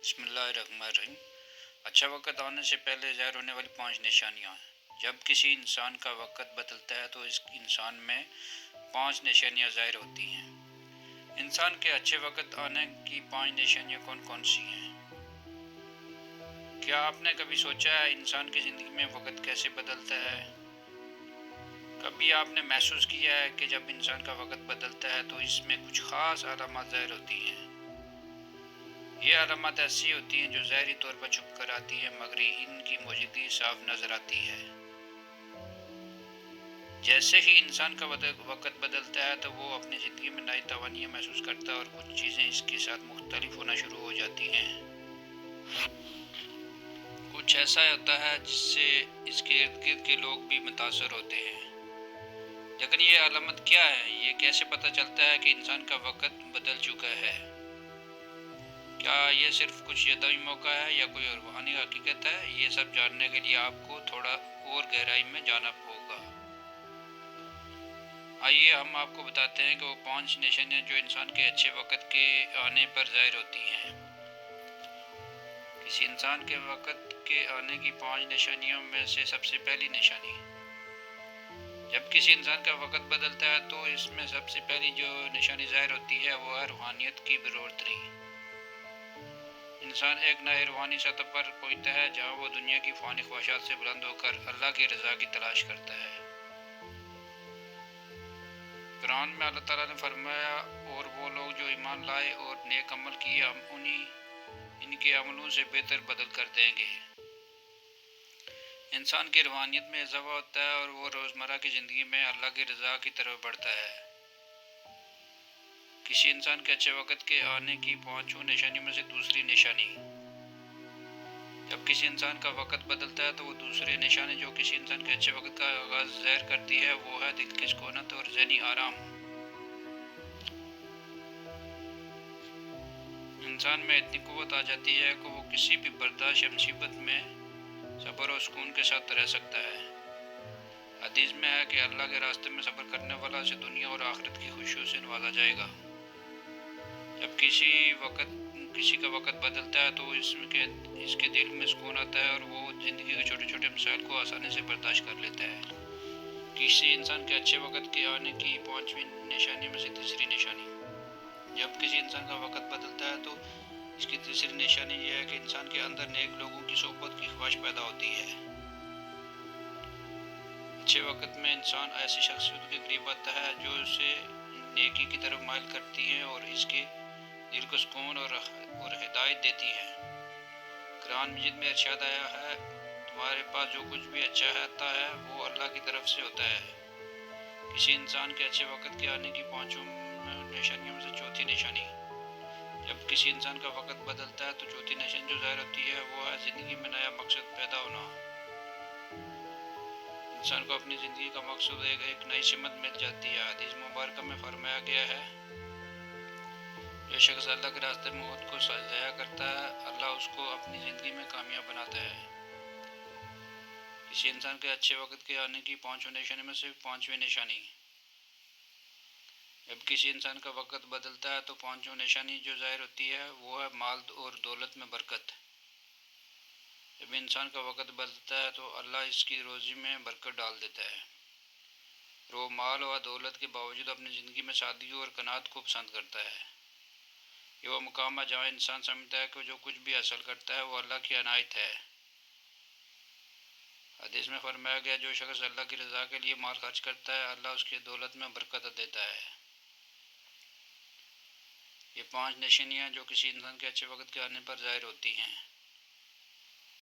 بسم اللہ الرحمن الرحیم۔ اچھا وقت آنے سے پہلے ظاہر ہونے والی 5 نشانیاں ہیں۔ جب کسی انسان کا وقت بدلتا ہے تو اس انسان میں 5 نشانیاں ظاہر ہوتی ہیں۔ انسان کے اچھے وقت آنے کی 5 نشانیاں کون کون سی ہیں؟ کیا آپ نے کبھی سوچا ہے انسان کی زندگی میں وقت کیسے بدلتا ہے؟ کبھی آپ نے محسوس کیا ہے کہ جب انسان کا وقت بدلتا ہے تو اس میں کچھ خاص علامات ظاہر ہوتی ہیں؟ یہ علامات ایسی ہوتی ہیں جو ظاہری طور پر چھپ کر آتی ہیں مگر ان کی موجودگی صاف نظر آتی ہے۔ جیسے ہی انسان کا وقت بدلتا ہے تو وہ اپنی زندگی میں نئی توانائی محسوس کرتا ہے اور کچھ چیزیں اس کے ساتھ مختلف ہونا شروع ہو جاتی ہیں۔ کچھ ایسا ہوتا ہے جس سے اس کے ارد گرد کے لوگ بھی متاثر ہوتے ہیں۔ لیکن یہ علامت کیا ہے؟ یہ کیسے پتہ چلتا ہے کہ انسان کا وقت بدل چکا ہے؟ کیا یہ صرف کچھ یدوی موقع ہے یا کوئی روحانی حقیقت ہے؟ یہ سب جاننے کے لیے آپ کو تھوڑا اور گہرائی میں جانا ہوگا۔ آئیے ہم آپ کو بتاتے ہیں کہ وہ 5 نشانیاں جو انسان کے اچھے وقت کے آنے پر ظاہر ہوتی ہیں۔ کسی انسان کے وقت کے آنے کی 5 نشانیوں میں سے سب سے پہلی نشانی، جب کسی انسان کا وقت بدلتا ہے تو اس میں سب سے پہلی جو نشانی ظاہر ہوتی ہے وہ ہے روحانیت کی بڑھوتری۔ انسان ایک نئے روحانی سطح پر پہنچتا ہے جہاں وہ دنیا کی فانی خواہشات سے بلند ہو کر اللہ کی رضا کی تلاش کرتا ہے۔ قرآن میں اللہ تعالیٰ نے فرمایا، اور وہ لوگ جو ایمان لائے اور نیک عمل کیے ہم انہیں ان کے عملوں سے بہتر بدل کر دیں گے۔ انسان کی روحانیت میں اضافہ ہوتا ہے اور وہ روزمرہ کی زندگی میں اللہ کی رضا کی طرف بڑھتا ہے۔ کسی انسان کے اچھے وقت کے آنے کی 5 نشانیوں میں سے دوسری نشانی، جب کسی انسان کا وقت بدلتا ہے تو وہ دوسری نشانی جو کسی انسان کے اچھے وقت کا آغاز ظاہر کرتی ہے وہ ہے دل کی سکونت اور ذہنی آرام۔ انسان میں اتنی قوت آ جاتی ہے کہ وہ کسی بھی برداشت یا مصیبت میں صبر اور سکون کے ساتھ رہ سکتا ہے۔ حدیث میں ہے کہ اللہ کے راستے میں صبر کرنے والا اسے دنیا اور آخرت کی خوشیوں سے نوازا جائے گا۔ جب کسی کا وقت بدلتا ہے تو اس کے دل میں سکون آتا ہے اور وہ زندگی کے چھوٹے چھوٹے مسائل کو آسانی سے برداشت کر لیتا ہے۔ کسی انسان کے اچھے وقت کے آنے کی 5ویں نشانی میں سے تیسری نشانی، جب کسی انسان کا وقت بدلتا ہے تو اس کی تیسری نشانی یہ ہے کہ انسان کے اندر نیک لوگوں کی صحبت کی خواہش پیدا ہوتی ہے۔ اچھے وقت میں انسان ایسی شخصیت کے قریب آتا ہے جو اسے نیکی کی طرف مائل کرتی ہیں اور اس کے دل کو سکون اور ہدایت دیتی ہیں۔ قرآن مجید میں ارشاد آیا ہے، تمہارے پاس جو کچھ بھی اچھا آتا ہے وہ اللہ کی طرف سے ہوتا ہے۔ کسی انسان کے اچھے وقت کے آنے کی 5 نشانیوں میں سے چوتھی نشانی، جب کسی انسان کا وقت بدلتا ہے تو چوتھی نشانی جو ظاہر ہوتی ہے وہ ہے زندگی میں نیا مقصد پیدا ہونا۔ انسان کو اپنی زندگی کا مقصد ایک نئی سمت مل جاتی ہے۔ حدیث مبارکہ میں فرمایا گیا ہے، جو شخص اللہ کے راستے میں خود کو ضائع کرتا ہے اللہ اس کو اپنی زندگی میں کامیاب بناتا ہے۔ کسی انسان کے اچھے وقت کے آنے کی 5 نشانی میں سے 5ویں نشانی، جب کسی انسان کا وقت بدلتا ہے تو 5 نشانی جو ظاہر ہوتی ہے وہ ہے مال اور دولت میں برکت۔ جب انسان کا وقت بدلتا ہے تو اللہ اس کی روزی میں برکت ڈال دیتا ہے۔ وہ مال و دولت کے باوجود اپنی زندگی میں سادگی اور قناعت کو پسند کرتا ہے۔ یہ وہ مقام ہے جہاں انسان سمجھتا ہے کہ جو کچھ بھی حاصل کرتا ہے وہ اللہ کی عنایت ہے۔ حدیث میں فرمایا گیا، جو شخص اللہ کی رضا کے لیے مال خرچ کرتا ہے اللہ اس کی دولت میں برکت دیتا ہے۔ یہ 5 نشانیاں جو کسی انسان کے اچھے وقت کے آنے پر ظاہر ہوتی ہیں۔